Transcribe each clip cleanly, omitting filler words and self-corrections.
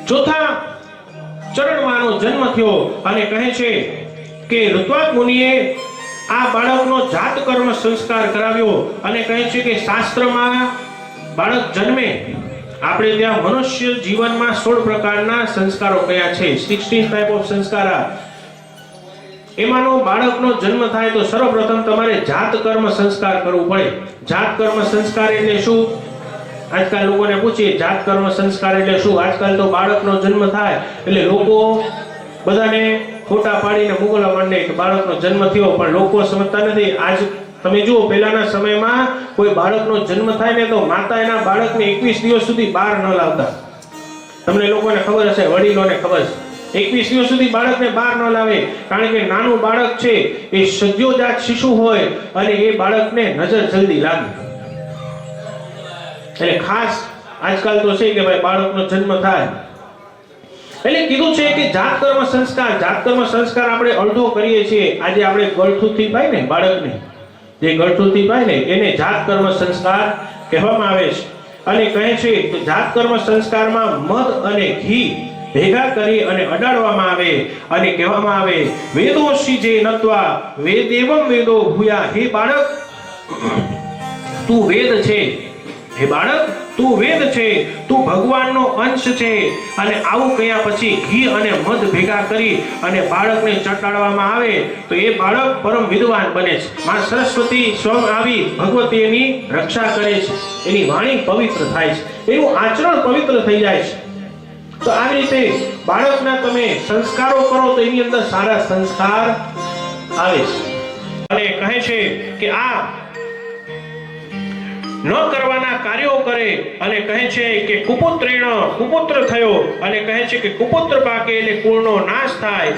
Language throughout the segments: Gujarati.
ચોથા ચરણમાંનો જન્મ થયો અને કહે છે કે ઋત્વાક મુનિએ આ બાળકનો જાત કર્મ સંસ્કાર કરાવ્યો અને કહે છે કે શાસ્ત્રમાં બાળક જન્મે આપણે ત્યાં મનુષ્ય જીવનમાં 16 પ્રકારના સંસ્કારો કયા છે, 16 ટાઈપ ઓફ સંસ્કાર. એમાંનો બાળકનો જન્મ થાય તો સર્વપ્રથમ તમારે જાત કર્મ સંસ્કાર કરવું પડે. જાત કર્મ સંસ્કાર એટલે શું? આજકાલ લોકોને પૂછીએ જાત કર્મ સંસ્કાર એટલે શું? આજકાલ તો બાળકનો જન્મ થાય એટલે લોકો બધાને ફોટા પાડીને મોકલવા માંડે કે બાળકનો જન્મ થયો, પણ લોકો સમજતા નથી. આજ તમે જુઓ, પહેલાના સમયમાં કોઈ બાળકનો જન્મ થાય ને તો માતા એના બાળકને 21 દિવસ સુધી બહાર ન લાવતા. તમને લોકોને ખબર હશે, વડીલોને ખબર છે, 21 દિવસ સુધી બાળકને બહાર ન લાવે, કારણ કે નાનું બાળક છે એ સદ્યોજાત શિશુ હોય અને એ બાળકને નજર જલ્દી લાગે. એટલે ખાસ આજકાલ તો છે કે ભાઈ બાળકનો જન્મ થાય એટલે કીધું છે કે જાત કર્મ સંસ્કાર. જાત કર્મ સંસ્કાર આપણે અડધો કરીએ છીએ. આજે આપણે ગળથુથી પાય ને બાળકને, જે ગળથુથી પાય ને એને જાત કર્મ સંસ્કાર કહેવામાં આવે છે. અને કહે છે કે જાત કર્મ સંસ્કારમાં મધ અને ઘી ભેગા કરી અને અડાડવામાં આવે અને કહેવામાં આવે વેદોશી જે નત્વા વેદેવમ વેદો ભૂયા. હે બાળક, તું વેદ છે. હે બાળક, તું વેદ છે, તું ભગવાનનો અંશ છે. અને આવું કહ્યા પછી ઘી અને મધ ભેગા કરી અને બાળકને ચટાડવામાં આવે તો એ બાળક પરમ વિદ્વાન બને છે. માં સરસ્વતી સ્વયં આવી ભગવતી એની રક્ષા કરે છે, એની વાણી પવિત્ર થાય છે, એનું આચરણ પવિત્ર થઈ જાય છે. તો આવી રીતે બાળકના તમે સંસ્કારો કરો તો એની અંદર સારા સંસ્કાર આવે છે. અને કહે છે કે આ ન કરવાના કાર્યો કરે અને કહે છે કે કુપુત્ર થયો અને કહે છે કે કુપુત્ર પાકે એટલે કુળનો નાશ થાય.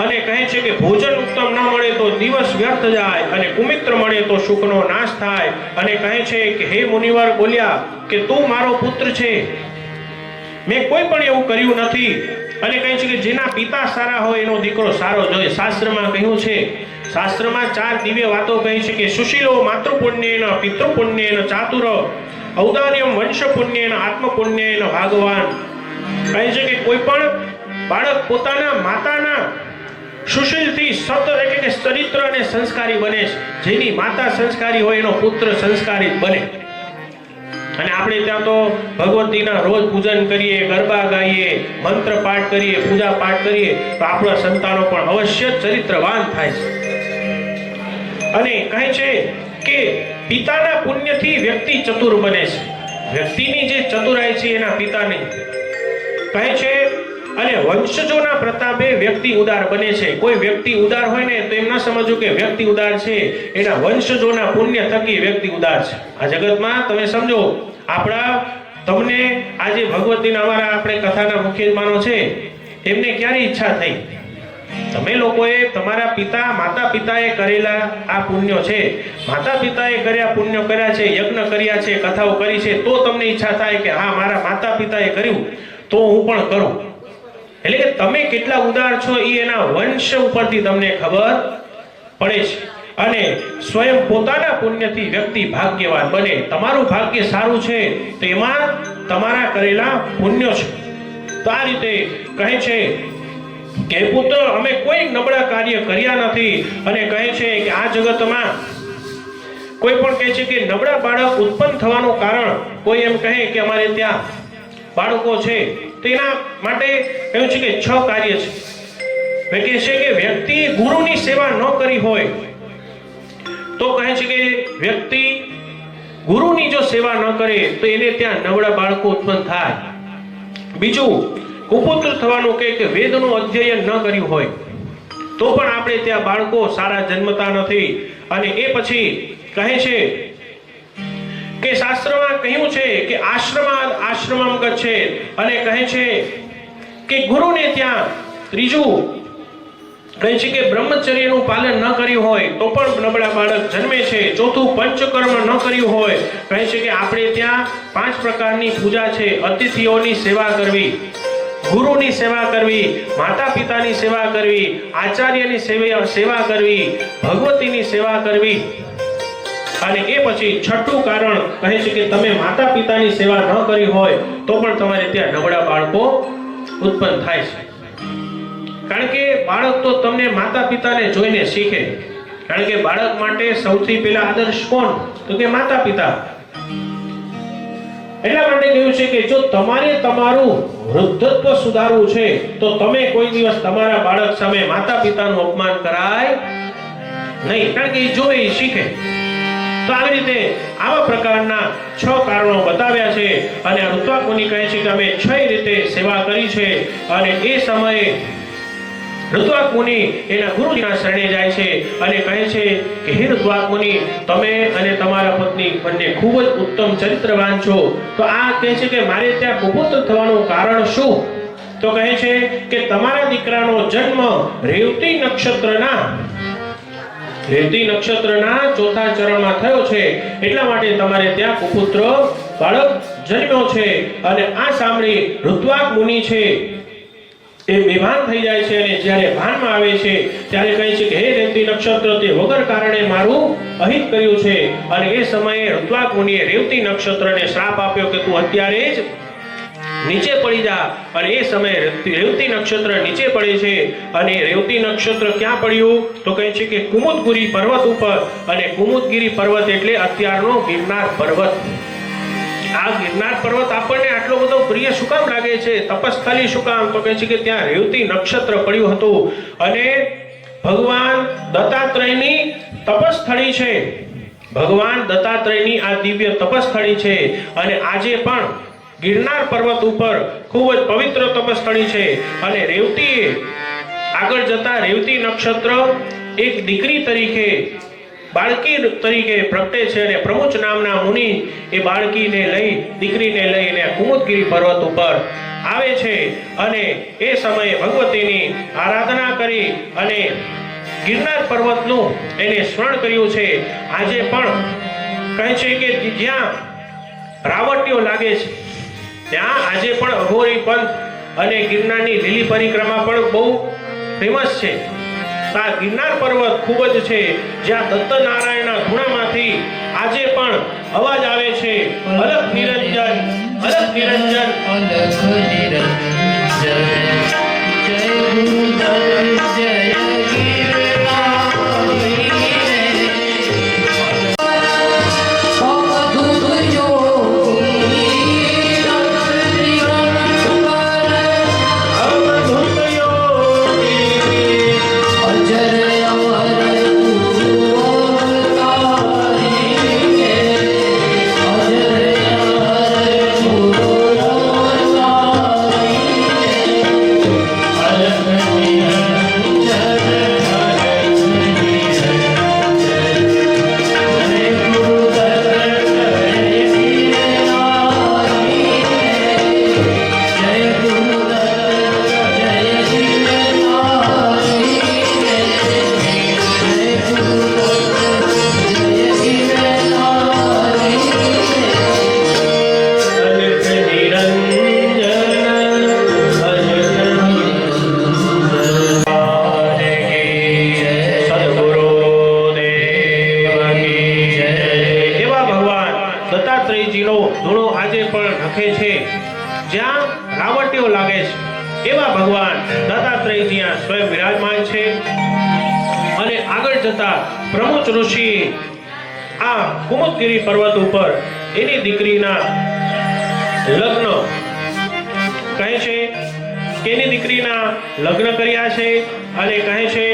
અને કહે છે કે ભોજન ઉત્તમ ન મળે તો દિવસ વ્યર્થ જાય અને કુમિત્ર મળે તો સુખનો નાશ થાય. અને કહે છે કે હે મુનિવર બોલ્યા કે તું મારો પુત્ર છે, મેં કોઈ પણ એવું કર્યું નથી. અને કહે છે કે જેના પિતા સારા હોય એનો દીકરો સારો જોઈએ. શાસ્ત્રમાં કહ્યું છે, શાસ્ત્રમાં 4 દિવ્ય વાતો કહી છે કે સુશીલો માતૃપુણ્યેન પિતૃપુણ્યેન ચાતુર ઔદાર્યમ વંશપુણ્યેન આત્મપુણ્યેન ભાગવાન. કહે છે કે કોઈ પણ બાળક પોતાના માતાના સુશીલથી સત એટલે કે ચરિત્ર અને સંસ્કારી બને છે. જેની માતા સંસ્કારી હોય એનો પુત્ર સંસ્કારી બને. અને આપણે ત્યાં તો ભગવતીના રોજ પૂજન કરીએ, ગરબા ગાઈએ, મંત્ર પાઠ કરીએ, પૂજા પાઠ કરીએ તો આપણા સંતાનો પણ અવશ્ય ચરિત્રવાન થાય છે. અને કહે છે કે પિતાના પુણ્યથી વ્યક્તિ ચતુર બને છે. વ્યક્તિની જે ચતુરાઈ છે એના પિતાની કહે છે. અને વંશજોના પ્રતાપે વ્યક્તિ ઉદાર બને છે. કોઈ વ્યક્તિ ઉદાર હોય ને તો એમ ન સમજવું કે વ્યક્તિ ઉદાર છે, એના વંશજોના પુણ્ય થકી વ્યક્તિ ઉદાર છે. આ જગતમાં તમે સમજો, તમને આજે ભગવતીના અમારા આપણે કથાના મુખ્ય માનો છે, એમને ક્યારે ઈચ્છા થઈ? તમે લોકોએ તમારા માતા પિતાએ કરેલા આ પુણ્યો છે, માતા પિતાએ કર્યા પુણ્યો કર્યા છે, યજ્ઞ કર્યા છે, કથાઓ કરી છે, તો તમને ઈચ્છા થાય કે હા મારા માતા પિતાએ કર્યું તો હું પણ કરું. એટલે કે તમે કેટલા ઉદાર છો એ એના વંશ ઉપરથી તમને ખબર પડે છે. અને સ્વયં પોતાના પુણ્યથી વ્યક્તિ ભાગ્યવાન બને. તમારું ભાગ્ય સારું છે તો એમાં તમારા કરેલા પુણ્યો છે. તો આ રીતે કહે છે કે પુત્ર, અમે કોઈ નબળા કાર્ય કર્યા નથી. અને કહે છે કે આ જગતમાં કોઈ પણ કહે છે કે નબળા બાળક ઉત્પન્ન થવાનું કારણ કોઈ એમ કહે કે અમારે ત્યાં બાળકો છે તો એના માટે કહ્યું છે કે 6 કાર્ય છે. કહે છે કે વ્યક્તિ ગુરુની સેવા ન કરી હોય તો કહે છે કે વ્યક્તિ ગુરુની જો સેવા ન કરે તો એને ત્યાં નબળા બાળકો ઉત્પન્ન થાય. બીજું, કુપુત્ર થવાનું કે વેદનું અધ્યયન ન કર્યું હોય તો પણ આપણે ત્યાં બાળકો સારા જન્મતા નથી. અને એ પછી કહે છે કે શાસ્ત્રમાં કહ્યું છે કે આશ્રમમ ગચ્છે. અને કહે છે કે ગુરુને ત્યાં. ત્રીજું કહે છે કે બ્રહ્મચર્યનું પાલન ન કર્યું હોય તો પણ નબળા બાળક જન્મે છે. ચોથું, પંચકર્મ ન કર્યું હોય. કહે છે કે આપણે ત્યાં 5 પ્રકારની પૂજા છે. અતિથિઓની સેવા કરવી, ગુરુની સેવા કરવી, માતા પિતાની સેવા કરવી, આચાર્યની સેવા કરવી, ભગવતીની સેવા કરવી. અને એ પછી 6થું કારણ કહે છે કે તમે માતા પિતાની સેવા ન કરી હોય તો પણ તમારે ત્યાં નબળા બાળકો ઉત્પન્ન થાય છે. કારણ કે બાળક તો તમને માતા પિતાને જોઈને શીખે. કારણ કે બાળક માટે સૌથી પહેલા આદર્શ કોણ? તો કે માતા પિતા. એટલા માટે કહ્યું છે કે જો તમારે તમારું વૃદ્ધત્વ સુધારવું છે તો તમે કોઈ દિવસ તમારા બાળક સામે માતા પિતાનું અપમાન કરાય નહીં. કારણ કે એ જોવે, એ શીખે. તો આવી રીતે આવા પ્રકારના 6 કારણો બતાવ્યા છે અને ઋત્વાક મુનિ કહે છે કે અમે 6 રીતે સેવા કરી છે. અને એ સમયે ઋત્વાક મુનિ એના ગુરુજીના શરણે જાય છે અને કહે છે કે હે ઋત્વાક મુનિ, તમે અને તમારા પત્ની બંને ખૂબ જ ઉત્તમ ચરિત્રવાન છો. તો આ કહે છે કે મારે ત્યાં કુપુત્ર થવાનું કારણ શું? તો કહે છે કે તમારા દીકરાનો જન્મ રેવતી નક્ષત્રના ચોથા ચરણમાં થયો છે, એટલા માટે તમારે ત્યાં કુપુત્ર બાળક જન્મ્યો છે. અને આ સાંભળી ઋત્વાક મુનિ છે એ બેભાન થઈ જાય છે અને જ્યારે ભાનમાં આવે છે ત્યારે કહે છે કે હે રેવતી નક્ષત્ર, તે વગર કારણે મારું અહિત કર્યું છે. અને એ સમયે ઋત્વાક મુનિએ રેવતી નક્ષત્રને શ્રાપ આપ્યો કે તું અત્યારે જ નીચે પડી જા. અને એ સમયે રેવતી નક્ષત્ર નીચે પડે છે. અને રેવતી નક્ષત્ર ક્યાં પડ્યું? તો કહે છે કે કુમુદગીરી પર્વત ઉપર. અને કુમુદગીરી પર્વત એટલે અત્યારનો ગિરનાર પર્વત. આ ગિરનાર પર્વત આપણને આટલો બધો પ્રિય શું કામ લાગે છે? તપસ્થલી શું કામ? તો કહે છે કે ત્યાં રેવતી નક્ષત્ર પડ્યું હતું અને ભગવાન દત્તાત્રેયની તપસ્થળી છે. ભગવાન દત્તાત્રેયની આ દિવ્ય તપસ્થળી છે. અને આજે પણ ગિરનાર પર્વત ઉપર ખૂબ જ પવિત્ર તપસ્થળી છે. અને રેવતીએ આગળ જતા રેવતી નક્ષત્ર એક દીકરી તરીકે, બાળકી તરીકે પ્રગટે છે. અને પ્રમુચ નામના મુનિ એ બાળકીને લઈ, દીકરીને લઈને કુમુદગીરી પર્વત ઉપર આવે છે. અને એ સમયે ભગવતીની આરાધના કરી અને ગિરનાર પર્વતનું એને સ્મરણ કર્યું છે. આજે પણ કહે છે કે જ્યાં રાવટીઓ લાગે છે ત્યાં આજે પણ અઘોરી પંથ અને ગિરનારની લીલી પરિક્રમા પણ બહુ ફેમસ છે. આ ગિરનાર પર્વત ખૂબ જ છે જ્યાં દત્ત નારાયણના ધૂણામાંથી આજે પણ અવાજ આવે છે, અલખ નિરંજન, અલખ નિરંજન, અલખ નિરંજન. જય ગુરુદેવ, જય દત્તાત્રેયજીનો ધૂણો આજે પણ નખે છે. જ્યાં રાવટીઓ લાગે છે એવા ભગવાન દત્તાત્રેયજી આ સ્વયં વિરાજમાન છે. અને આગળ જતા પ્રમુચ ઋષિ આ કુમુદગીરી પર્વત ઉપર એની દીકરીના લગ્ન કહે છે કે એની દીકરીના લગ્ન કર્યા છે. અને કહે છે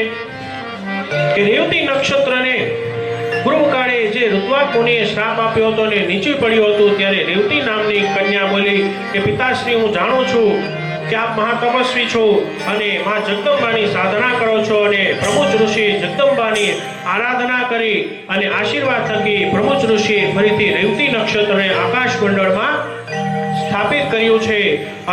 કે રેવતી નક્ષત્રને પૂર્વકાળે જે ઋત્વાક મુનિએ શ્રાપ આપ્યો હતો ને નીચે પડ્યું હતું ત્યારે રેવતી નામની કન્યા બોલી કે પિતાશ્રી, હું જાણું છું કે આપ મહાતપસ્વી છો અને માં જગદંબાની સાધના કરો છો. અને પ્રમુચ ઋષિ જગદંબાની આરાધના કરી અને આશીર્વાદ થકી પ્રમુચ ઋષિએ ફરીથી રેવતી નક્ષત્રને આકાશ મંડળમાં સ્થાપિત કર્યું છે.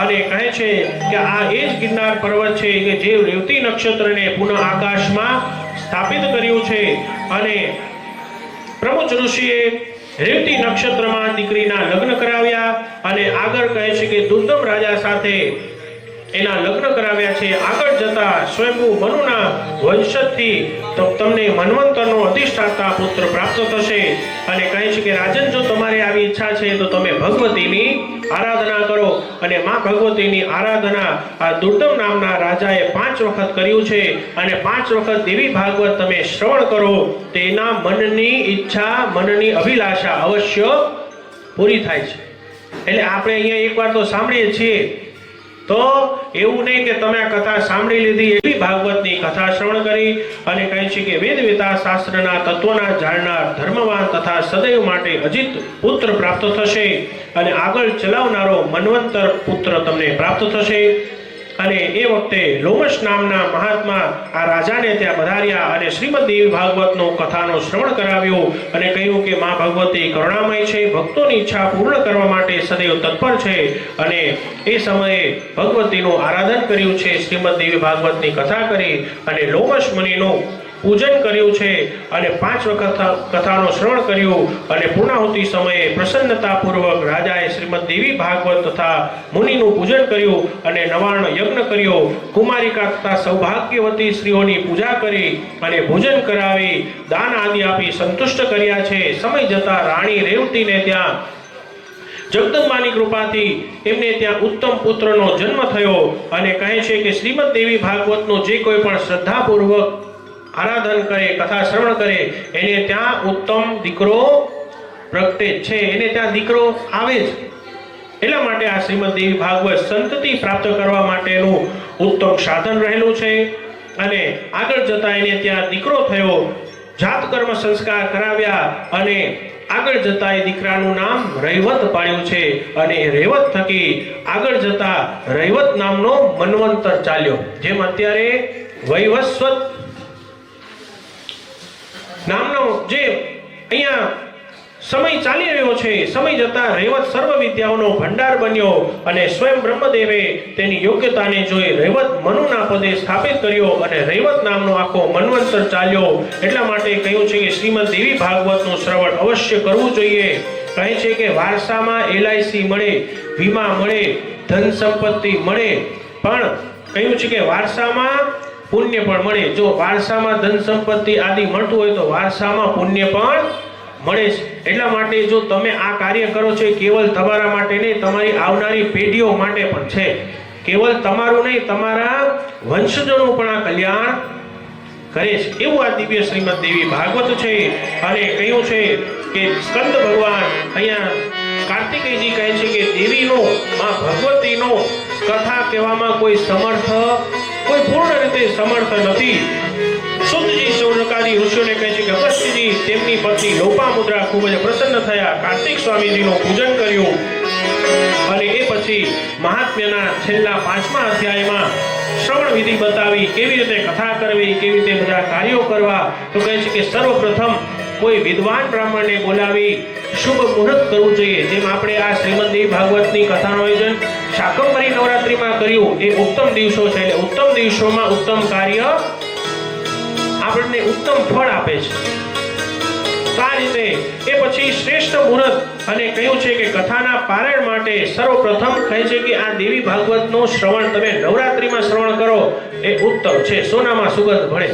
અને કહે છે કે આ એ જ ગિરનાર પર્વત છે કે જે રેવતી નક્ષત્રને પુનઃ આકાશમાં સ્થાપિત કર્યું છે. અને પ્રમુચ ઋષિએ રેવતી નક્ષત્રમાં દીકરીના લગ્ન કરાવ્યા. અને આગળ કહે છે કે દુર્દમ રાજા સાથે એના લગ્ન કરાવ્યા છે. આગળ જતા સ્વયંભૂ મનુના વંશજથી તમને મન્વંતરનો અધિષ્ઠાતા પુત્ર પ્રાપ્ત થશે. અને કહે છે કે રાજન, જો તમારી આવી ઈચ્છા છે તો તમે ભગવતીની આરાધના કરો. અને માં ભગવતીની આરાધના આ દુર્દમ નામના રાજાએ 5 વખત કર્યું છે અને 5 વખત દેવી ભાગવત તમે શ્રવણ કરો, તેના મનની ઈચ્છા, મનની અભિલાષા અવશ્ય પૂરી થાય છે. એટલે આપણે અહીંયા એકવાર તો સાંભળીએ છીએ, તો એવું નહીં કે તમે આ કથા સાંભળી લીધી, એવી ભાગવતની કથા શ્રવણ કરી અને કહે છે કે વેદ વેતા શાસ્ત્રના તત્વના જાણનાર ધર્મવાન તથા સદૈવ માટે અજીત પુત્ર પ્રાપ્ત થશે અને આગળ ચલાવનારો મન્વંતર પુત્ર તમને પ્રાપ્ત થશે. અને એ વખતે લોમશ નામના મહાત્મા આ રાજાને ત્યાં પધાર્યા અને શ્રીમદ દેવી ભાગવતનો કથાનો શ્રવણ કરાવ્યું અને કહ્યું કે માં ભગવતી કરુણામય છે, ભક્તોની ઈચ્છા પૂર્ણ કરવા માટે સદૈવ તત્પર છે. અને એ સમયે ભગવતીનું આરાધન કર્યું છે, શ્રીમદ દેવી ભાગવતની કથા કરી અને લોમશ મુનિનું પૂજન કર્યું છે અને 5 વખત કથાનો શ્રવણ કર્યું અને પૂર્ણાહુતિ સમયે પ્રસન્નતાપૂર્વક રાજાએ શ્રીમદ દેવી ભાગવત તથા મુનિનું પૂજન કર્યું અને નવાર્ણ યજ્ઞ કર્યો. કુમારિકા તથા સૌભાગ્યવતી સ્ત્રીઓની પૂજા કરી અને ભોજન કરાવી દાન આદિ આપી સંતુષ્ટ કર્યા છે. સમય જતા રાણી રેવતીને ત્યાં જગદંબાની કૃપાથી એમને ત્યાં ઉત્તમ પુત્રનો જન્મ થયો અને કહે છે કે શ્રીમદ દેવી ભાગવતનો જે કોઈ પણ શ્રદ્ધાપૂર્વક આરાધન કરે, કથા શ્રવણ કરે, એને ત્યાં ઉત્તમ દીકરો પ્રગટે છે, એને ત્યાં દીકરો આવે જ. એટલા માટે આ શ્રીમદ દેવી ભાગવત સંતતિ પ્રાપ્ત કરવા માટેનું ઉત્તમ સાધન રહેલું છે. અને આગળ જતા એને ત્યાં દીકરો થયો, જાત કર્મ સંસ્કાર કરાવ્યા અને આગળ જતા એ દીકરાનું નામ રૈવત પાડ્યું છે અને એ રૈવત થકી આગળ જતા રૈવત નામનો મન્વંતર ચાલ્યો. જેમ અત્યારે વૈવસ્વત નામનો જે અહીંયા સમય ચાલી રહ્યો છે, સમય જતા રૈવત સર્વ વિદ્યાઓનો ભંડાર બન્યો અને સ્વયં બ્રહ્મદેવે તેની યોગ્યતાને જોઈ રૈવત મનુના પદે સ્થાપિત કર્યો અને રૈવત નામનો આખો મન્વંતર ચાલ્યો. એટલા માટે કહ્યું છે કે શ્રીમદ દેવી ભાગવતનું શ્રવણ અવશ્ય કરવું જોઈએ. કહે છે કે વારસામાં LIC મળે, વીમા મળે, ધન સંપત્તિ મળે, પણ કહ્યું છે કે વારસામાં પુણ્ય પણ મળે. જો વારસામાં ધન સંપત્તિ આદિ મળતું હોય તો વારસામાં પુણ્ય પણ મળે છે. એટલા માટે જો તમે આ કાર્ય કરો છો, કેવલ તમારા માટે નહીં, તમારી આવનારી પેઢીઓ માટે પણ છે. કેવલ તમારું નહીં, તમારા વંશજોનું પણ આ કલ્યાણ કરે છે. એવું આ દિવ્ય શ્રીમદ દેવી ભાગવત છે. અને કહ્યું છે કે સ્કંદ ભગવાન અહીંયા કાર્તિકેયજી કહે છે કે દેવીનો, માં ભગવતીનો કથા કહેવામાં કોઈ સમર્થ, કોઈ પૂર્ણ રીતે સમર્થ નથી. સુતજી શૌનકાદી ઋષિઓને કહે છે કે અગસ્ત્યજી તેમની પત્ની લોપામુદ્રા ખૂબ જ પ્રસન્ન થયા, કાર્તિક સ્વામીજીનું પૂજન કર્યું અને એ પછી મહાત્મ્યના છેલ્લા 5મા અધ્યાયમાં શ્રવણ વિધિ બતાવી, કેવી રીતે કથા કરવી, કેવી રીતે બધા કાર્યો કરવા. તો કહે છે કે સર્વપ્રથમ કોઈ વિદ્વાન બ્રાહ્મણને બોલાવી શુભ મુહૂર્ત કરવું જોઈએ. જેમ આપણે આ શ્રીમદ દેવી ભાગવતની કથાનું આયોજન શાકંભરી નવરાત્રિમાં કર્યું, એ ઉત્તમ દિવસો છે. એટલે ઉત્તમ દિવસોમાં ઉત્તમ કાર્ય આપણને ઉત્તમ ફળ આપે છે. આ રીતે એ પછી શ્રેષ્ઠ મુહૂર્ત અને કહ્યું છે કે કથાના પારાયણ માટે સર્વપ્રથમ કહે છે કે આ દેવી ભાગવતનું શ્રવણ તમે નવરાત્રિમાં શ્રવણ કરો, એ ઉત્તમ છે, સોનામાં સુગંધ ભળે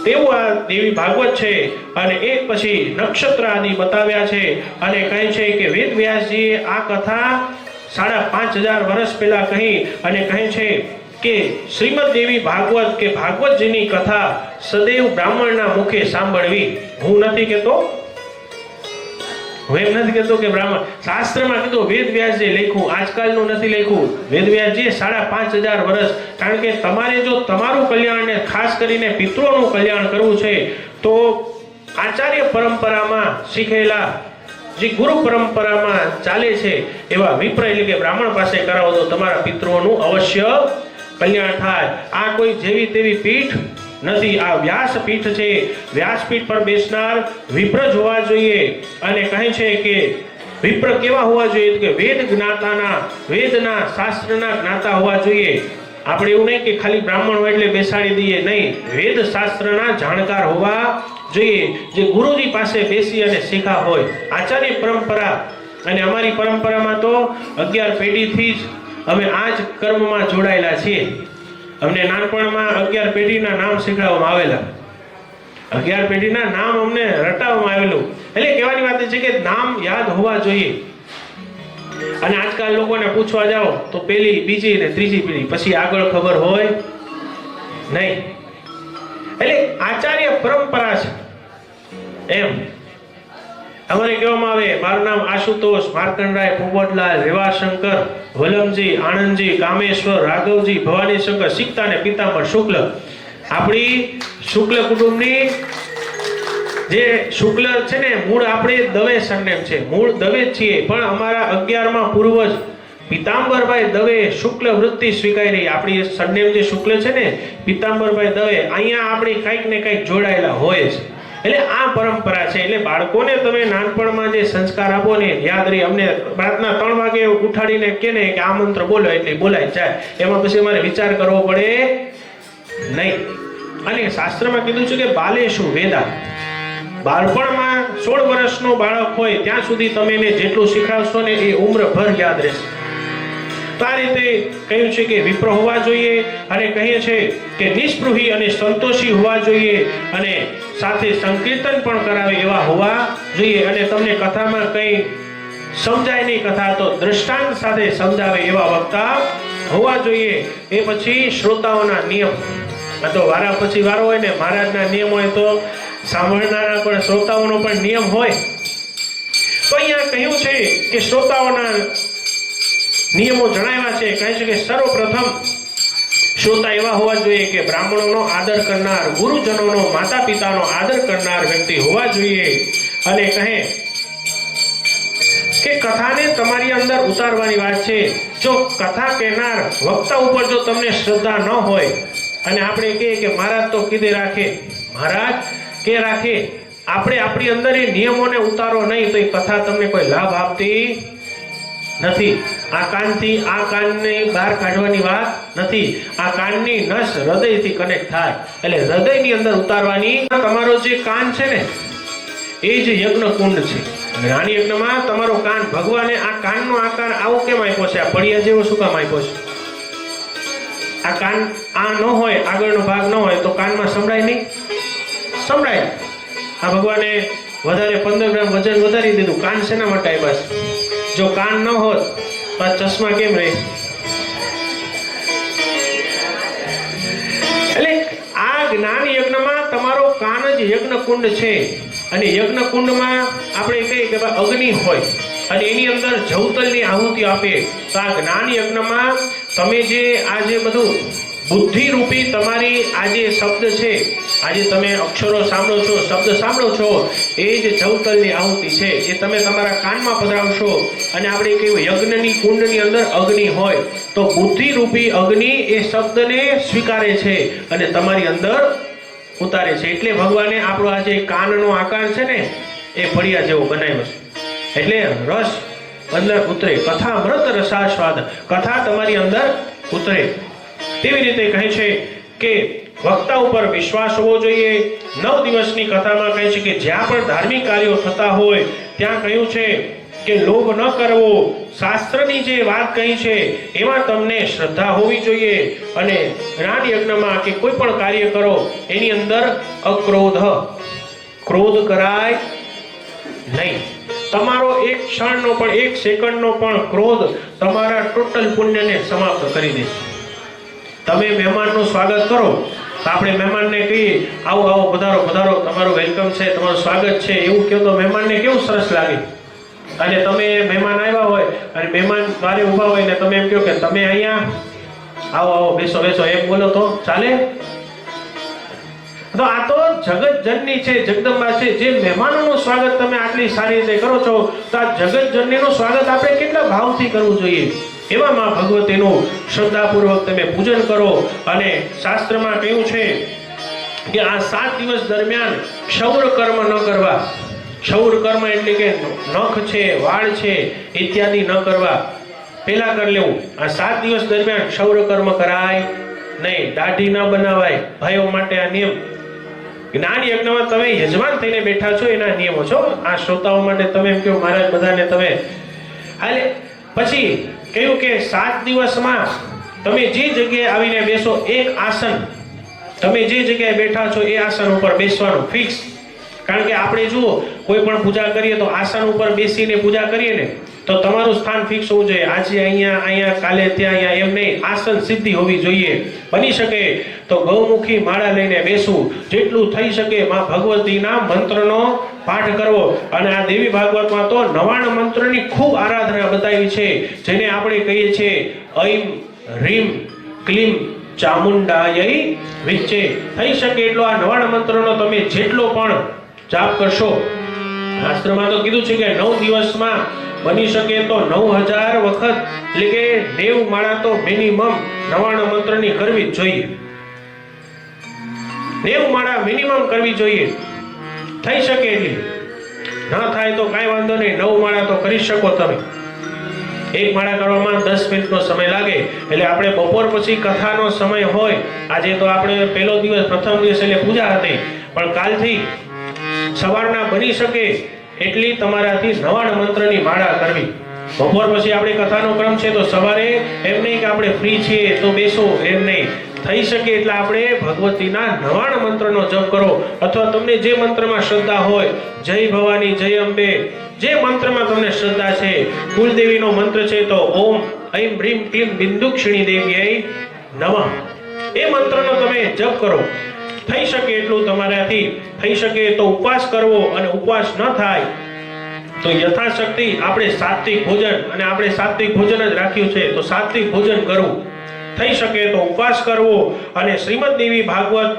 તેવું આ દેવી ભાગવત છે. અને એક પછી નક્ષત્ર આદિ બતાવ્યા છે અને કહે છે કે વેદ વ્યાસજીએ આ કથા 5,500 વર્ષ પહેલા કહી અને કહે છે કે શ્રીમદ દેવી ભાગવત કે ભાગવતજીની કથા સદૈવ બ્રાહ્મણના મુખે સાંભળવી. હું નથી કહેતો, હું એમ નથી કહેતો કે બ્રાહ્મણ, શાસ્ત્રમાં કીધું વેદ વ્યાસજીએ લખ્યું, આજકાલનું નથી લખ્યું. વેદ વ્યાસજીએ 5,500 વર્ષ, કારણ કે તમારે જો તમારું કલ્યાણ ને ખાસ કરીને પિતૃઓનું કલ્યાણ કરવું છે તો આચાર્ય પરંપરામાં શીખેલા, જે ગુરુ પરંપરામાં ચાલે છે એવા વિપ્ર એટલે કે બ્રાહ્મણ પાસે કરાવો તો તમારા પિતૃઓનું અવશ્ય કલ્યાણ થાય. આ કોઈ જેવી તેવી પીઠ નથી, આ વ્યાસપીઠ છે. વ્યાસપીઠ પર બેસનાર વિપ્ર જ હોવા જોઈએ. અને કહે છે કે વિપ્ર કેવા હોવા જોઈએ કે વેદ જ્ઞાતાના, વેદના શાસ્ત્રના જ્ઞાતા હોવા જોઈએ. આપણે એવું નહીં કે ખાલી બ્રાહ્મણ હોય એટલે બેસાડી દઈએ, નહીં, વેદ શાસ્ત્રના જાણકાર હોવા જોઈએ, જે ગુરુજી પાસે બેસી અને શીખા હોય. આચાર્ય પરંપરા, અને અમારી પરંપરામાં તો 11 પેઢીથી જ અમે આ જ કર્મમાં જોડાયેલા છીએ. અમને નાનપણમાં 11 પેઢીના નામ શીખવાડવામાં આવેલા, 11 પેઢીના નામ અમને રટાવવામાં આવેલું. એટલે કહેવાની વાત છે કે નામ યાદ હોવા જોઈએ. અને આજકાલ લોકોને પૂછવા જાઓ તો પેલી બીજી ને ત્રીજી પેઢી પછી આગળ ખબર હોય નહીં. એટલે આચાર્ય પરંપરા છે એમ. અમારે કહેવામાં આવે, મારું નામ આશુતોષ, માર્કંડરાય, પોપટલાલ, રેવાશંકર, વલમજી, આણંદજી, કામેશ્વર, રાઘવજી, ભવાનીશંકર, સિક્તા ને પિતાંબર શુક્લ. આપણી શુક્લ કુટુંબની જે શુક્લ છે ને, મૂળ આપણે દવે સરનેમ છે, મૂળ દવે જ છીએ, પણ અમારા 11માં પૂર્વજ પિતાંબરભાઈ દવે શુક્લ વૃત્તિ સ્વીકારી. આપણી સરનેમ જે શુક્લ છે ને, પિતાંબરભાઈ દવે, અહીંયા આપણી કંઈક ને કંઈક જોડાયેલા હોય છે. એટલે આ પરંપરા છે. એટલે બાળકોને તમે નાનપણમાં જે સંસ્કાર આપો ને, યાદ રહી. અમને રાતના 3 વાગે ઉઠાડીને કે ને કે આ મંત્ર બોલો એટલે બોલાય જાય, એમાં પછી અમારે વિચાર કરવો પડે નહીં. અને શાસ્ત્રમાં કીધું છે કે બાલેશુ વેદા, બાળપણમાં 16 વર્ષનો બાળક હોય ત્યાં સુધી તમે એને જેટલું શીખવાડશો ને એ ઉમ્રભર યાદ રહેશે. તો આ રીતે કહ્યું છે કે વિપ્ર હોવા જોઈએ, અને કહીએ છે કે નિષ્પૃહી અને સંતોષી હોવા જોઈએ, અને સાથે સંકીર્તન પણ કરાવે એવા હોવા જોઈએ. અને તમને કથામાં કંઈ સમજાય નહીં કથા તો દ્રષ્ટાંત સાથે સમજાવે એવા વક્તા હોવા જોઈએ. એ પછી શ્રોતાઓના નિયમ, આ તો વારા પછી વારો હોય ને, મહારાજના નિયમ હોય તો સાંભળનારા પણ શ્રોતાઓનો પણ નિયમ હોય. તો અહીંયા કહ્યું છે કે શ્રોતાઓના નિયમો જણાવ્યા છે. કહે છે કે સર્વપ્રથમ શ્રોતા એવા હોવા જોઈએ કે બ્રાહ્મણોનો આદર કરનાર, ગુરુજનોનો, માતા પિતાનો આદર કરનાર વ્યક્તિ હોવા જોઈએ. અને કહે કે કથાને તમારી અંદર ઉતારવાની વાત છે. જો કથા કહેનાર વક્તા ઉપર જો તમને શ્રદ્ધા ન હોય, અને આપણે કહીએ કે મહારાજ તો કીધે રાખે, મહારાજ કે રાખે, આપણે આપણી અંદર એ નિયમોને ઉતારો નહીં તો એ કથા તમને કોઈ લાભ આપતી નથી. આ કાનથી આ કાનને બહાર કાઢવાની વાત નથી. આ કાનની નસ હૃદયથી કનેક્ટ થાય, એટલે હૃદયની અંદર ઉતારવાની. તમારો જે કાન છે ને એ જ યજ્ઞ કુંડ છે. જ્ઞાન યજ્ઞમાં તમારો કાન, ભગવાને આ કાનનો આકાર આવો કેમ આપ્યો છે? આ પડિયા જેવો શું કામ આપ્યો છે? આ કાન આ ન હોય, આગળનો ભાગ ન હોય તો કાનમાં સંભળાય નહીં? સંભળાય. આ ભગવાને વધારે 15 ગ્રામ વજન વધારી દીધું. કાન શેના માટે આપ્યા છે? જો કાન ન હોત તો આ ચશ્મા કેમ રહે? એટલે આ જ્ઞાન યજ્ઞમાં તમારો કાન જ યજ્ઞ કુંડ છે. અને યજ્ઞ કુંડમાં આપણે કહીએ કે અગ્નિ હોય અને એની અંદર જવતલની આહુતિ આપે. તો આ જ્ઞાન યજ્ઞમાં તમે જે આ જે બધું બુદ્ધિ રૂપી તમારી આ જે શબ્દ છે, આજે તમે અક્ષરો સાંભળો છો, શબ્દ સાંભળો છો, એ જ જવતલની આહુતિ છે. એ તમે તમારા કાનમાં પધરાવશો. અને આપણે કહ્યું યજ્ઞની કુંડની અંદર અગ્નિ હોય તો બુદ્ધિ રૂપી અગ્નિ એ શબ્દને સ્વીકારે છે અને તમારી અંદર ઉતારે છે. એટલે ભગવાને આપણો આ જે કાનનો આકાર છે ને એ પડિયા જેવો બનાવ્યો છે. એટલે રસ અંદર ઉતરે, કથા અમૃત રસાસ્વાદ, કથા તમારી અંદર ઉતરે. તેવી રીતે કહે છે કે વક્તા ઉપર વિશ્વાસ હોવો જોઈએ. 9 દિવસની કથામાં કહે છે કે જ્યાં પણ ધાર્મિક કાર્યો થતા હોય ત્યાં કહ્યું છે કે લોભ ન કરવો. શાસ્ત્રની જે વાત કહી છે એમાં તમને શ્રદ્ધા હોવી જોઈએ. અને જ્ઞાન યજ્ઞમાં કે કોઈ પણ કાર્ય કરો એની અંદર અક્રોધ, ક્રોધ કરાય નહીં. તમારો એક ક્ષણનો પણ, એક સેકન્ડનો પણ ક્રોધ તમારા ટોટલ પુણ્યને સમાપ્ત કરી દેશે. તમે મહેમાનનું સ્વાગત કરો તો આપણે મહેમાનને કહીએ આવો આવો, પધારો પધારો, તમારું વેલકમ છે, તમારું સ્વાગત છે, એવું કહો તો મહેમાનને કેવું સરસ લાગે. અને તમે મહેમાન આવ્યા હોય અને મહેમાન દ્વારે ઊભા હોય ને તમે એમ કહો કે તમે અહીંયા આવો આવો, બેસો બેસો, એમ બોલો તો ચાલે? તો આ તો જગત જનની છે, જગદંબા છે. જે મહેમાનોનું સ્વાગત તમે આટલી સારી રીતે કરો છો તો આ જગત જનનીનું સ્વાગત આપણે કેટલા ભાવથી કરવું જોઈએ. એવામાં ભગવતીનું શ્રદ્ધાપૂર્વક તમે પૂજન કરો. અને શાસ્ત્રમાં કહ્યું છે કે આ 7 દિવસ દરમિયાન ક્ષૌર કર્મ ન કરવા. ક્ષૌર કર્મ એટલે કે નખ છે, વાળ છે ઇત્યાદિ ન કરવા, પેલા કરી લેવું. આ 7 દિવસ દરમિયાન ક્ષૌર કર્મ કરાય નહીં, દાઢી ન બનાવાય. ભાઈઓ માટે આ નિયમ. જ્ઞાન યજ્ઞમાં તમે યજમાન થઈને બેઠા છો એના નિયમો છો. આ શ્રોતાઓ માટે તમે એમ કહો મહારાજ બધાને તમે હાલે. પછી કહ્યું કે 7 દિવસમાં તમે જે જગ્યાએ આવીને બેસો, એક આસન, તમે જે જગ્યાએ બેઠા છો એ આસન ઉપર બેસવાનું ફિક્સ. કારણ કે આપણે જુઓ કોઈ પણ પૂજા કરીએ તો આસન ઉપર બેસીને પૂજા કરીએ ને તો તમારું સ્થાન ફિક્સ હોવું જોઈએ. આજે અહીંયા કાલે ત્યાં, અહીંયા એમ નહીં. આસન સિદ્ધિ હોવી જોઈએ. બની શકે તો ગૌમુખી માળા લઈને બેસવું. જેટલું થઈ શકે માં ભગવતીના મંત્રનો પાઠ કરવો. અને આ દેવી ભાગવતમાં તો 99 મંત્રની ખૂબ આરાધના બતાવી છે, જેને આપણે કહીએ છીએ ઐમ રીમ ક્લીમ ચામુંડાય વિચ્ચે. થઈ શકે એટલો આ 99 મંત્રનો તમે જેટલો પણ જાપ કરશો. શાસ્ત્રમાં તો કીધું છે કે 9 દિવસમાં બની શકે તો 9000 વખત, એટલે કે 90 માળા તો મિનિમમ 99 મંત્રની કરવી જ જોઈએ. 90 માળા મિનિમમ કરવી જોઈએ. થઈ શકે એટલી. ના થાય તો કાંઈ વાંધો નહીં, 9 માળા તો કરી શકો તમે. એક માળા કરવામાં 10 મિનિટનો સમય લાગે. એટલે આપણે બપોર પછી કથાનો સમય હોય. આજે તો આપણે પહેલો દિવસ, પ્રથમ દિવસ એટલે પૂજા હતી, પણ કાલથી સવારના બની શકે એટલી તમારાથી 99 મંત્રની માળા કરવી. બપોર પછી આપણે કથાનો ક્રમ છે, તો સવારે એમ નહીં કે આપણે ફ્રી છીએ તો બેસો, એમ નહીં. થઈ શકે એટલે આપણે ભગવતીના 99 મંત્રનો જપ કરો. અથવા તમને જે મંત્રમાં શ્રદ્ધા હોય, જય ભવાની, જય અંબે, જે મંત્રમાં તમને શ્રદ્ધા છે, કુલદેવીનો મંત્ર છે તો ઓમ ઐમ હ્રીમ ક્લીમ બિંદુક્ષિણી દેવ્યય નમઃ, એ મંત્રનો તમે જપ કરો. થઈ શકે એટલું તમારાથી થઈ શકે તો ઉપવાસ કરવો. અને ઉપવાસ ન થાય તો યથાશક્તિ આપણે સાત્વિક ભોજન, અને આપણે સાત્વિક ભોજન જ રાખ્યું છે, તો સાત્વિક ભોજન કરવું. થઈ શકે તો ઉપવાસ કરવો. અને શ્રીમદ દેવી ભાગવત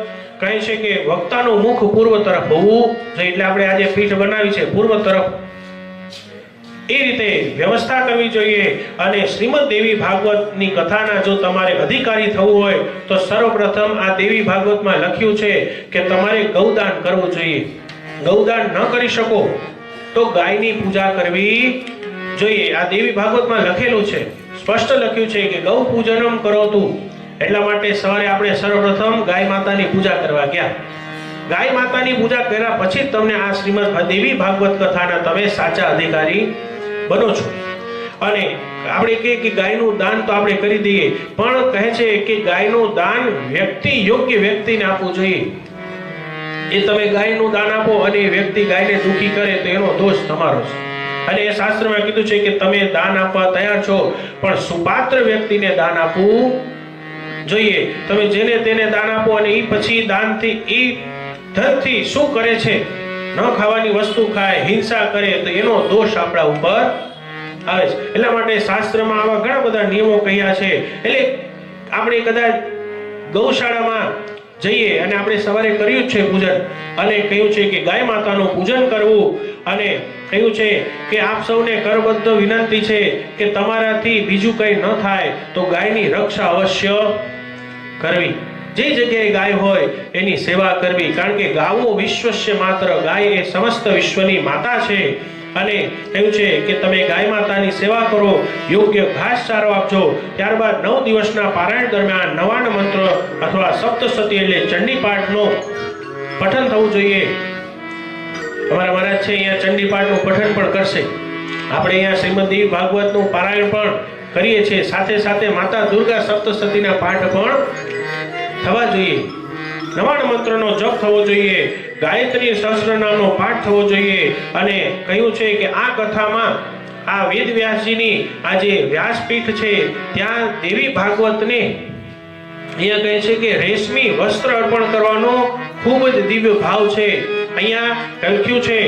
કહે છે કે વક્તાનું મુખ પૂર્વ તરફ હોવું જોઈએ. એટલે આપણે આજે પીઠ બનાવી છે પૂર્વ તરફ, એ રીતે વ્યવસ્થા કરવી જોઈએ. અને શ્રીમદ દેવી ભાગવતની કથાના જો તમારે અધિકારી થવું હોય તો સર્વપ્રથમ આ દેવી ભાગવતમાં લખ્યું છે કે તમારે ગૌદાન કરવું જોઈએ. ગૌદાન ન કરી શકો તો ગાયની પૂજા કરવી જોઈએ. આ દેવી ભાગવતમાં લખેલું છે, સ્પષ્ટ લખ્યું છે કે ગૌ પૂજનમ કરોતું. એટલા માટે સવારે આપણે સર્વપ્રથમ ગાય માતાની પૂજા કરવા ગયા. ગાય માતાની પૂજા કર્યા પછી જ તમને આ શ્રીમદ દેવી ભાગવત કથાના તમે સાચા અધિકારી બનો છો. અને આપણે કહીએ કે ગાયનું દાન તો આપણે કરી દઈએ, પણ કહે છે કે ગાયનું દાન વ્યક્તિ યોગ્ય વ્યક્તિને આપવું જોઈએ. એ તમે ગાયનું દાન આપો અને એ વ્યક્તિ ગાયને દુખી કરે તો એનો દોષ તમારો છે. અને એ શાસ્ત્રમાં કીધું છે કે તમે દાન આપવા તૈયાર છો, પણ સુપાત્ર વ્યક્તિને દાન આપવું જોઈએ. તમે જેને તેને દાન આપો અને એ પછી દાનથી, એ ધનથી શું કરે છે, ન ખાવાની વસ્તુ ખાય, હિંસા કરે, તો એનો દોષ આપણા ઉપર આવે છે. એટલા માટે શાસ્ત્રમાં આવા ઘણા બધા નિયમો કહ્યા છે. એટલે આપણે કદાચ ગૌશાળામાં જઈએ અને આપણે સવારે કર્યું છે પૂજન, અને કહ્યું છે કે ગાય માતાનું પૂજન કરવું, અને કહ્યું છે કે આપ સૌને કરબદ્ધ વિનંતી છે કે તમારાથી બીજું કંઈ ન થાય તો ગાયની રક્ષા અવશ્ય કરવી. જે જગ્યાએ ગાય હોય એની સેવા કરવી. કારણ કે ગાવો વિશ્વસ્ય માત્ર, ગાય એ સમસ્ત વિશ્વની માતા છે. અને કહ્યું છે કે તમે ગાય માતાની સેવા કરો, યોગ્ય ઘાસચારો આપજો. ત્યારબાદ 9 દિવસના પારાયણ દરમિયાન 99 મંત્ર અથવા સપ્તસતી એટલે ચંડી પાઠનું પઠન થવું જોઈએ. અમારા મહારાજ છે અહીંયા ચંડી પાઠનું પઠન પણ કરશે. આપણે અહીંયા શ્રીમદ દેવી ભાગવતનું પારાયણ પણ કરીએ છીએ. સાથે સાથે માતા દુર્ગા સપ્તસતીના પાઠ પણ થવા જોઈએ. 99 મંત્રનો જપ થવો જોઈએ. ગાયત્રી સહસ્રનામનો પાઠ થવો જોઈએ. અને કહ્યું છે કે આ કથામાં આ વેદ વ્યાસજીની આ જે વ્યાસપીઠ છે ત્યાં દેવી ભાગવતને અહીંયા કહે છે કે રેશમી વસ્ત્ર અર્પણ કરવાનો ખૂબ જ દિવ્ય ભાવ છે. અહીંયા લખ્યું છે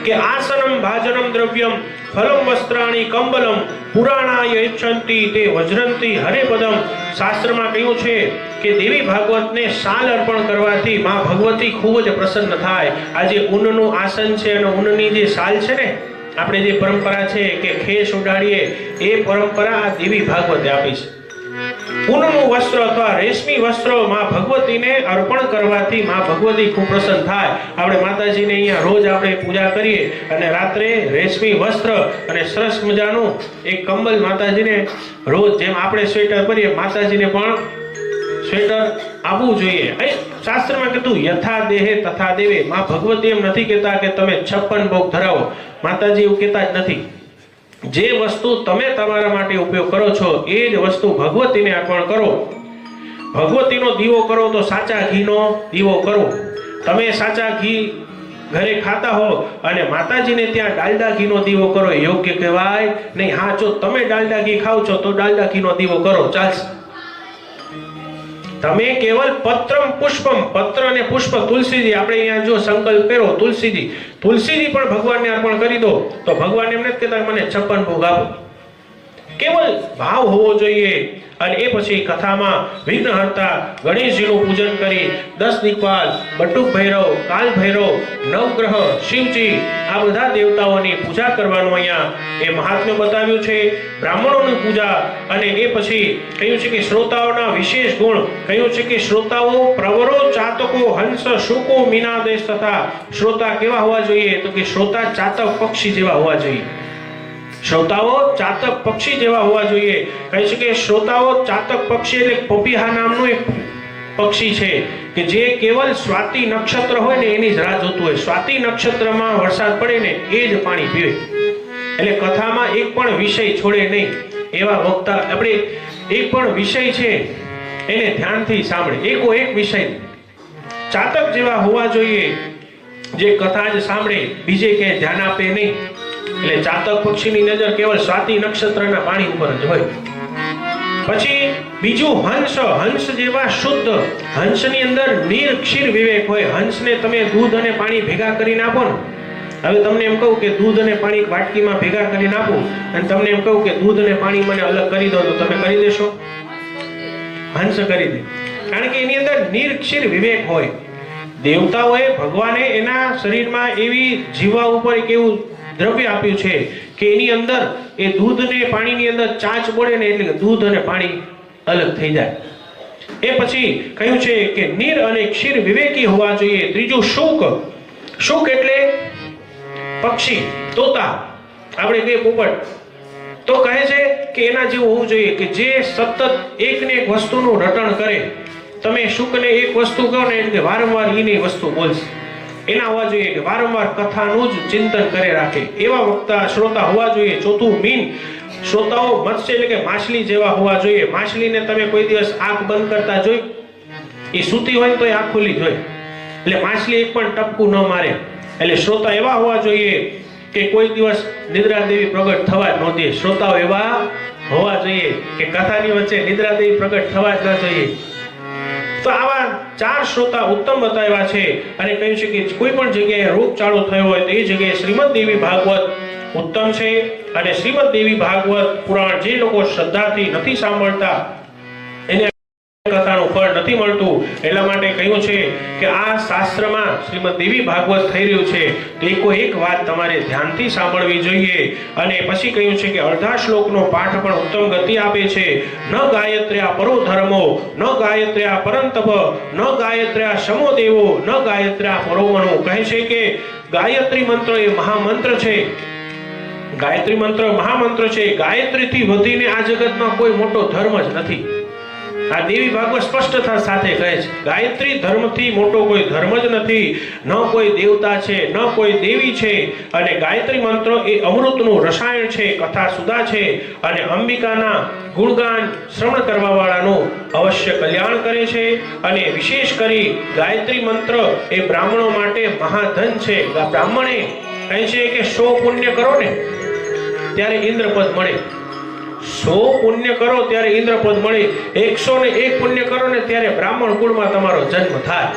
કે આસનમ ભાજનમ દ્રવ્યમ ફલમ વસ્ત્રાણી કંબલમ પુરાણાય ઈચ્છંતિ તે વજ્રંતિ હરેપદમ. શાસ્ત્રમાં કહ્યું છે કે દેવી ભાગવતને શાલ અર્પણ કરવાથી માં ભગવતી ખૂબ જ પ્રસન્ન થાય. આ જે ઊનનું આસન છે અને ઊનની જે શાલ છે ને, આપણે જે પરંપરા છે કે ખેસ ઉડાડીએ, એ પરંપરા આ દેવી ભાગવતે આપી છે. ઊનનું વસ્ત્ર અથવા રેશમી વસ્ત્ર માં ભગવતીને અર્પણ કરવાથી માં ભગવતી ખૂબ પ્રસન્ન થાય. આપણે માતાજીને અહીંયા રોજ આપણે પૂજા કરીએ અને રાત્રે રેશમી વસ્ત્ર અને સરસ મજાનું એક કંબલ માતાજીને રોજ, જેમ આપણે સ્વેટર કરીએ, માતાજીને પણ સ્વેટર આપવું જોઈએ. શાસ્ત્રમાં કીધું યથા દેહે તથા દેવે. માં ભગવતી એમ નથી કહેતા કે તમે 56 ભોગ ધરાવો. માતાજી એવું કહેતા જ નથી. જે વસ્તુ તમે તમારા માટે ઉપયોગ કરો છો એ જ વસ્તુ ભગવતીને અર્પણ કરો. ભગવતીનો દીવો કરો તો સાચા ઘીનો દીવો કરો. તમે સાચા ઘી ઘરે ખાતા હો અને માતાજીને ત્યાં ડાલડા ઘીનો દીવો કરો યોગ્ય કહેવાય નહીં? હા, જો તમે ડાલડા ઘી ખાવ છો તો ડાલડા ઘીનો દીવો કરો, ચાલશે. તમે કેવલ પત્રમ પુષ્પમ, પત્ર અને પુષ્પ, તુલસીજી, આપણે અહીંયા જો સંકલ્પ કર્યો તુલસીજી પણ ભગવાનને અર્પણ કરી દો તો ભગવાન એમ નથી કહેતા મને 56 ભોગ આપો. કેવલ ભાવ હોવો જોઈએ. અને એ પછી કથામાં વિઘ્નહર્તા ગણેશજીનું પૂજન કરી 10 દિક્પાલ, બટુક ભૈરવ, કાલ ભૈરવ, નવગ્રહ, શિવજી, આ બધા દેવતાઓની પૂજા કરવાનું અહીંયા એ મહાત્મ્ય બતાવ્યું છે. બ્રાહ્મણોની પૂજા અને એ પછી કહ્યું છે કે શ્રોતાઓના વિશેષ ગુણ કહ્યું છે કે શ્રોતાઓ પ્રવરો, ચાતકો, હંસ, શુકો, મીનાદેશ તથા શ્રોતા કેવા હોવા જોઈએ? તો કે શ્રોતા ચાતક પક્ષી જેવા હોવા જોઈએ. શ્રોતાઓ ચાતક પક્ષી જેવા હોવા જોઈએ. કહે છે કે શ્રોતાઓ ચાતક પક્ષી એટલે પપીહા નામનું એક પક્ષી છે કે જે કેવલ સ્વાતિ નક્ષત્ર હોય ને એની જ રાહ જોતું હોય. સ્વાતિ નક્ષત્રમાં વરસાદ પડે ને એ જ પાણી પીવે. એટલે કથામાં એક પણ વિષય છોડે નહીં. એવા વક્તા આપણે એક પણ વિષય છે એને ધ્યાનથી સાંભળે, એકો એક વિષય ચાતક જેવા હોવા જોઈએ જે કથા જ સાંભળે, બીજે ક્યાંય ધ્યાન આપે નહીં. એટલે ચાતક પક્ષીની નજર કેવલ સ્વાતિ નક્ષત્રના પાણી ઉપર જ હોય. પછી બીજું હંસ જેવા શુદ્ધ. હંસની અંદર નીર ક્ષીર વિવેક હોય. હંસને તમે દૂધ અને પાણી ભેગા કરીને આપો ને, હવે તમને એમ કહું કે દૂધ અને પાણી વાટકીમાં ભેગા કરીને આપું અને તમને એમ કહું કે દૂધ અને પાણી મને અલગ કરી દો તો તમે કરી દેશો? હંસ કરી દે, કારણ કે એની અંદર નીર ક્ષીર વિવેક હોય. દેવતાઓએ ભગવાને એના શરીરમાં એવી જીવા ઉપર એક એવું દ્રવ્ય આપ્યું છે કે એની અંદર એ દૂધ ને પાણીની અંદર ચાંચ બોળે ને એટલે દૂધ અને પાણી અલગ થઈ જાય. એ પછી કહ્યું છે કે નીર અને ક્ષીર વિવેકી હોવા જોઈએ. ત્રીજું શુક. શુક એટલે પક્ષી, તોતા, આપણે કહીએ પોપટ. તો કહે છે કે એના જેવું હોવું જોઈએ કે જે સતત એક ને એક વસ્તુનું રટણ કરે. તમે શુકને એક વસ્તુ કહો ને એટલે વારંવાર એની વસ્તુ બોલશે. એના હોવા જોઈએ કે વારંવાર કથાનું જ ચિંતન કરે રાખે. એવા વક્તા શ્રોતા હોવા જોઈએ. ચોથું મીન. શ્રોતાઓ મત્સ્ય એટલે કે માછલી જેવા હોવા જોઈએ. માછલીને તમે કોઈ દિવસ આંખ બંધ કરતા જોઈ? એ સૂતી હોય તો એ આંખ ખુલ્લી જ હોય. એટલે માછલી એક પણ ટપકું ન મારે. એટલે શ્રોતા એવા હોવા જોઈએ કે કોઈ દિવસ નિદ્રા દેવી પ્રગટ થવા જ ન દે. શ્રોતાઓ એવા હોવા જોઈએ કે કથાની વચ્ચે નિદ્રા દેવી પ્રગટ થવા જ ન જોઈએ. તો આવા 4 શ્રોતા ઉત્તમ બતાવ્યા છે. અને કહ્યું છે કે કોઈ પણ જગ્યાએ રોગચાળો થયો હોય તો એ જગ્યાએ શ્રીમદ દેવી ભાગવત ઉત્તમ છે. અને શ્રીમદ દેવી ભાગવત પુરાણ જે લોકો શ્રદ્ધાથી નથી સાંભળતા એને કથાનું ફળ નથી મળતું. એટલા માટે કહ્યું છે કે આ શાસ્ત્રમાં શ્રીમદ દેવી ભાગવત થઈ રહ્યું છે તો એકો એક વાત તમારે ધ્યાનથી સાંભળવી જોઈએ. અને પછી કહ્યું છે કે અડધા શ્લોકનો પાઠ પણ ઉત્તમ ગતિ આપે છે. ન ગાયત્ર્યા પરો ધર્મો, ન ગાયત્ર્યા પરંતપ, ન ગાયત્ર્યા સમો દેવો, ન ગાયત્ર્યા પરોમનો. કહે છે કે ગાયત્રી મંત્ર એ મહામંત્ર છે. ગાયત્રી મંત્ર મહામંત્ર છે. ગાયત્રીથી વધીને આ જગતમાં કોઈ મોટો ધર્મ જ નથી. આ દેવી ભાગવત સ્પષ્ટતા સાથે કહે છે ગાયત્રી ધર્મથી મોટો કોઈ ધર્મ જ નથી. ન કોઈ દેવતા છે, ન કોઈ દેવી છે. અને ગાયત્રી મંત્ર એ અમૃતનું રસાયણ છે, કથા સુધા છે. અને અંબિકાના ગુણગાન શ્રવણ કરવા વાળાનું અવશ્ય કલ્યાણ કરે છે. અને વિશેષ કરી ગાયત્રી મંત્ર એ બ્રાહ્મણો માટે મહાધન છે. બ્રાહ્મણે કહે છે કે 100 પુણ્ય કરો ને ત્યારે ઇન્દ્રપદ મળે. 100 પુણ્ય કરો ત્યારે ઇન્દ્રપદ મળે. 101 પુણ્ય કરો ને ત્યારે બ્રાહ્મણ કુળમાં તમારો જન્મ થાય.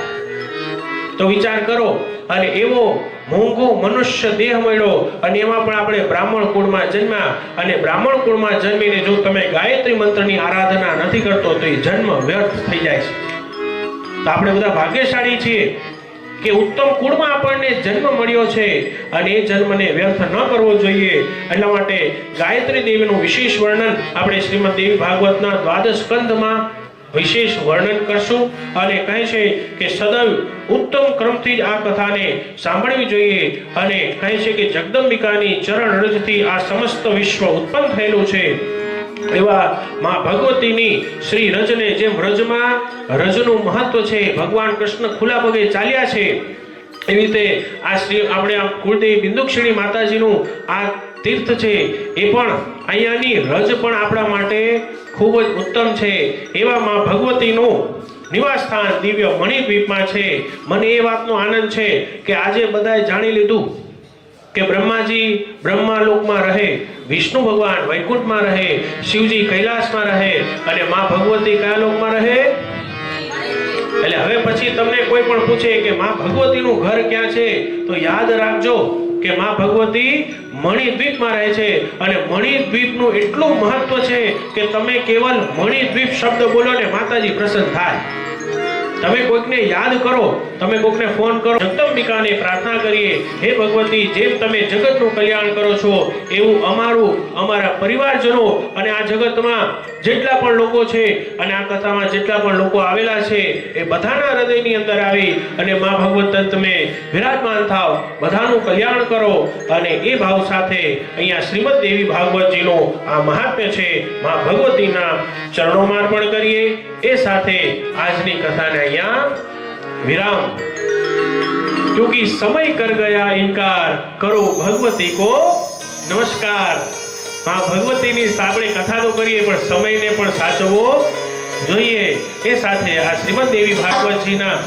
તો વિચાર કરો. અને એવો મોંઘો મનુષ્ય દેહ મળ્યો અને એમાં પણ આપણે બ્રાહ્મણ કુળમાં જન્મ્યા. અને બ્રાહ્મણ કુળમાં જન્મીને જો તમે ગાયત્રી મંત્રની આરાધના નથી કરતો તો એ જન્મ વ્યર્થ થઈ જાય છે. તો આપણે બધા ભાગ્યશાળી છીએ કે ઉત્તમ કુળમાં આપણને જન્મ મળ્યો છે અને એ જન્મને વ્યર્થ ન કરવો જોઈએ. એટલા માટે ગાયત્રી દેવીનું વિશેષ વર્ણન આપણે શ્રીમદ દેવી ભાગવતના 12 સ્કંધમાં વિશેષ વર્ણન કરશું. અને કહે છે કે સદૈવ ઉત્તમ ક્રમથી જ આ કથાને સાંભળવી જોઈએ. અને કહે છે કે જગદંબિકાની ચરણ રજથી આ સમસ્ત વિશ્વ ઉત્પન્ન થયેલું છે. એવા માં ભગવતીની શ્રી રજને જેમ રજમાં રજનું મહત્વ છે, ભગવાન કૃષ્ણ ખુલ્લા પગે ચાલ્યા છે, એવી રીતે આ શ્રી આપણે આ કુળદેવી બિંદુક્ષિણી માતાજીનું આ તીર્થ છે એ પણ અહીંયાની રજ પણ આપણા માટે ખૂબ જ ઉત્તમ છે. એવા માં ભગવતીનું નિવાસ સ્થાન દિવ્ય મણિદ્વીપમાં છે. મને એ વાતનો આનંદ છે કે આજે બધાએ જાણી લીધું કે બ્રહ્માજી બ્રહ્માલોકમાં રહે, વિષ્ણુ ભગવાન વૈકુંઠમાં રહે, શિવજી કૈલાસમાં રહે અને માં ભગવતી કયા લોકમાં રહે. એટલે હવે પછી તમને કોઈ પણ પૂછે કે માં ભગવતીનું ઘર ક્યાં છે તો યાદ રાખજો કે માં ભગવતી મણિદ્વીપમાં રહે છે. અને મણિદ્વીપનું એટલું મહત્વ છે કે તમે કેવલ મણિદ્વીપ શબ્દ બોલો ને માતાજી પ્રસન્ન થાય. તમે કોઈકને યાદ કરો, તમે કોઈકને ફોન કરો, જગદંબિકાને પ્રાર્થના કરીએ, હે ભગવતી જેમ તમે જગતનું કલ્યાણ કરો છો એવું અમારા પરિવારજનો અને આ જગતમાં જેટલા પણ લોકો છે અને આ કથામાં જેટલા પણ લોકો આવેલા છે એ બધાના હૃદયની અંદર આવી અને માં ભગવત તમે વિરાજમાન થાવ, બધાનું કલ્યાણ કરો. અને એ ભાવ સાથે અહીંયા શ્રીમદ દેવી ભાગવતજીનું આ મહાત્મ્ય છે માં ભગવતીના ચરણોમાં અર્પણ કરીએ. એ સાથે આજની કથાને અહીંયા विराम, क्योंकि समय कर गया इनकार, करो भगवती को नमस्कार. हाँ, भगवती ની આપણે કથા તો કરીએ પણ સમયને પણ સાચવવો જોઈએ. એ સાથે આ શ્રીમદ દેવી ભાગવતજીના